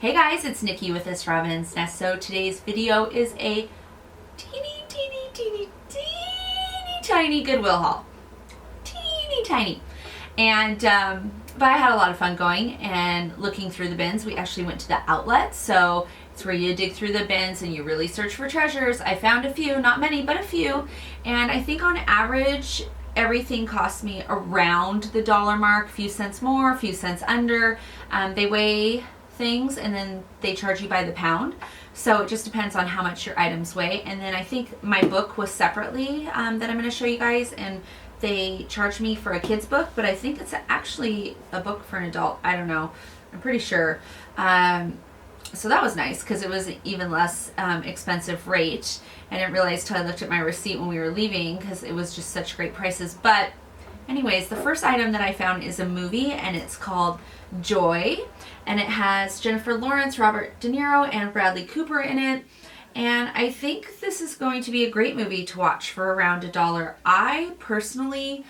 Hey guys, it's Nikki with ThisRobinsNest. So today's video is a teeny tiny Goodwill haul. Teeny tiny. And but I had a lot of fun going and looking through the bins. We actually went to the outlet, so it's where you dig through the bins and you really search for treasures. I found a few, not many, but a few. And I think on average, everything cost me around the dollar mark, a few cents more, a few cents under. They weigh things and then they charge you by the pound, so it just depends on how much your items weigh. And then I think my book was separately that I'm going to show you guys, and they charged me for a kid's book, but I think it's actually a book for an adult. I don't know, I'm pretty sure. So that was nice because it was an even less expensive rate. I didn't realize till I looked at my receipt when we were leaving because it was just such great prices. But anyways, the first item that I found is a movie, and it's called Joy, and it has Jennifer Lawrence, Robert De Niro, and Bradley Cooper in it. And I think this is going to be a great movie to watch for around $1. I personally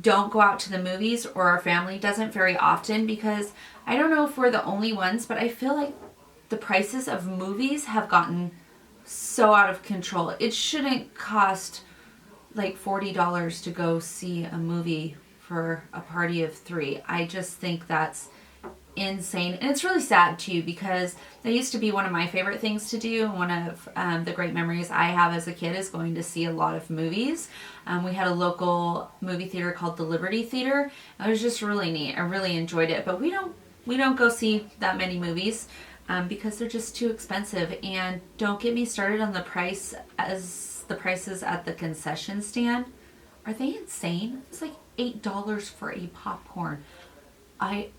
don't go out to the movies, or our family doesn't very often, because I don't know if we're the only ones, but I feel like the prices of movies have gotten so out of control. It shouldn't cost like $40 to go see a movie for a party of 3. I just think that's insane. And it's really sad too, because that used to be one of my favorite things to do. One of the great memories I have as a kid is going to see a lot of movies. We had a local movie theater called the Liberty Theater. It was just really neat. I really enjoyed it. But we don't go see that many movies because they're just too expensive. And don't get me started on the prices at the concession stand. Are they insane? It's like $8 for a popcorn. I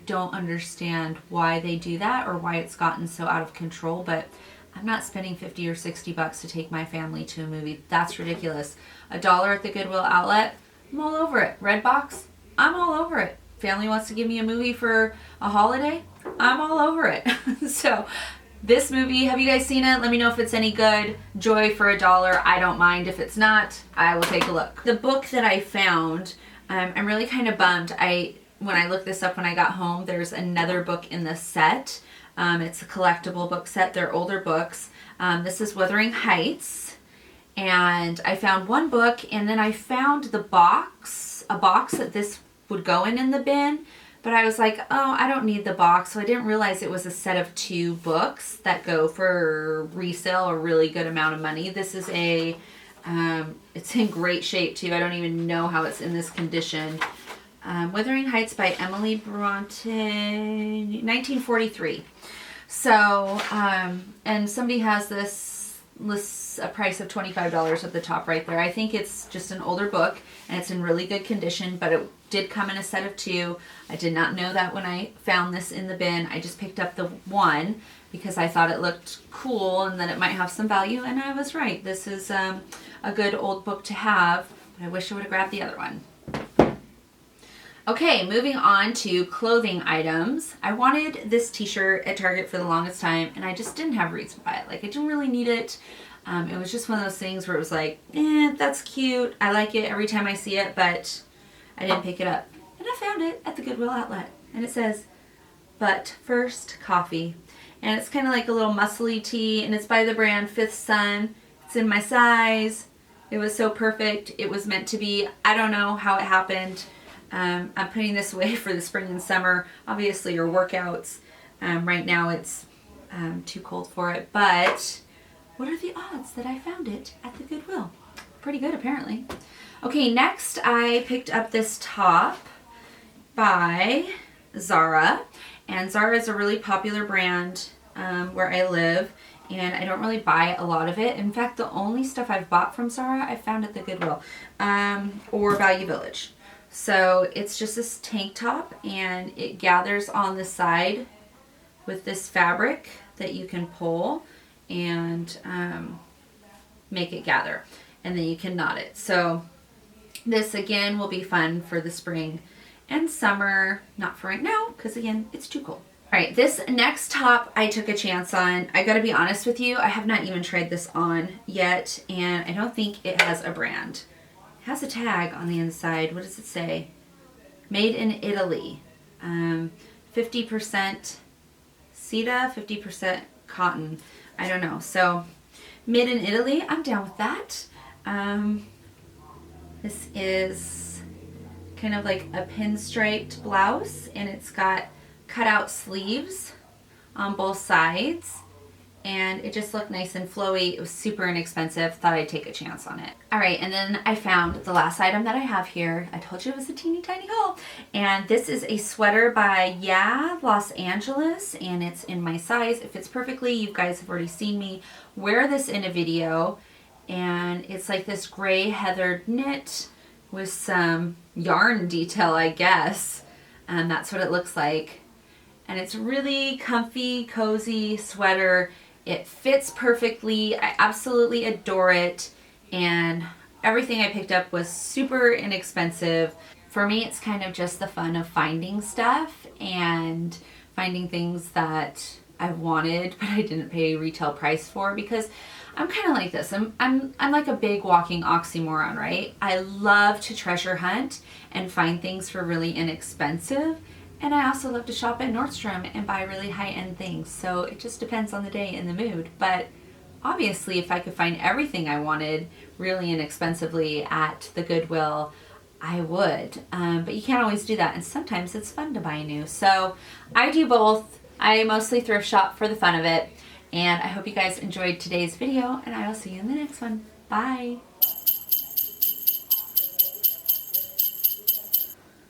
don't understand why they do that or why it's gotten so out of control, but I'm not spending $50 or $60 to take my family to a movie. That's ridiculous. $1 at the Goodwill outlet, I'm all over it. Redbox, I'm all over it. Family wants to give me a movie for a holiday, I'm all over it. So this movie, have you guys seen it? Let me know if it's any good. Joy for $1. I don't mind. If it's not, I will take a look. The book that I found, I'm really kind of bummed. When I looked this up when I got home, there's another book in the set. It's a collectible book set. They're older books. This is Wuthering Heights. And I found one book, and then I found a box that this would go in the bin. But I was like, oh, I don't need the box. So I didn't realize it was a set of 2 books that go for resale, a really good amount of money. This is it's in great shape too. I don't even know how it's in this condition. Wuthering Heights by Emily Bronte, 1943. So, and somebody has this lists a price of $25 at the top right there. I think it's just an older book, and it's in really good condition, but it did come in a set of 2. I did not know that when I found this in the bin. I just picked up the one because I thought it looked cool and that it might have some value, and I was right. This is a good old book to have, but I wish I would have grabbed the other one. Okay, moving on to clothing items. I wanted this t-shirt at Target for the longest time, and I just didn't have a reason to buy it. Like, I didn't really need it. It was just one of those things where it was like, that's cute. I like it every time I see it, but I didn't pick it up. And I found it at the Goodwill outlet, and it says, "But first, coffee." And it's kind of like a little muscly tee, and it's by the brand Fifth Sun. It's in my size. It was so perfect. It was meant to be. I don't know how it happened. I'm putting this away for the spring and summer, obviously, your workouts. Right now it's too cold for it, but what are the odds that I found it at the Goodwill? Pretty good, apparently. Okay, next I picked up this top by Zara, and Zara is a really popular brand where I live, and I don't really buy a lot of it. In fact, the only stuff I've bought from Zara I found at the Goodwill or Value Village. So it's just this tank top, and it gathers on the side with this fabric that you can pull and make it gather, and then you can knot it. So this again will be fun for the spring and summer, not for right now because again it's too cold. All right, this next top I took a chance on. I gotta be honest with you, I have not even tried this on yet, and I don't think it has a brand. It has a tag on the inside. What does it say? Made in Italy. 50% Sita, 50% cotton. I don't know. So made in Italy, I'm down with that. This is kind of like a pinstriped blouse, and it's got cutout sleeves on both sides, and it just looked nice and flowy. It was super inexpensive. Thought I'd take a chance on it. All right, and then I found the last item that I have here. I told you it was a teeny tiny haul, and this is a sweater by Los Angeles, and it's in my size. It fits perfectly. You guys have already seen me wear this in a video, and it's like this gray heathered knit with some yarn detail, I guess. And that's what it looks like. And it's really comfy, cozy sweater. It fits perfectly. I absolutely adore it. And everything I picked up was super inexpensive. For me, it's kind of just the fun of finding stuff and finding things that I wanted, but I didn't pay retail price for, because I'm kind of like this. I'm like a big walking oxymoron, right? I love to treasure hunt and find things for really inexpensive. And I also love to shop at Nordstrom and buy really high-end things. So it just depends on the day and the mood. But obviously, if I could find everything I wanted really inexpensively at the Goodwill, I would. But you can't always do that. And sometimes it's fun to buy new. So I do both. I mostly thrift shop for the fun of it. And I hope you guys enjoyed today's video, and I will see you in the next one. Bye.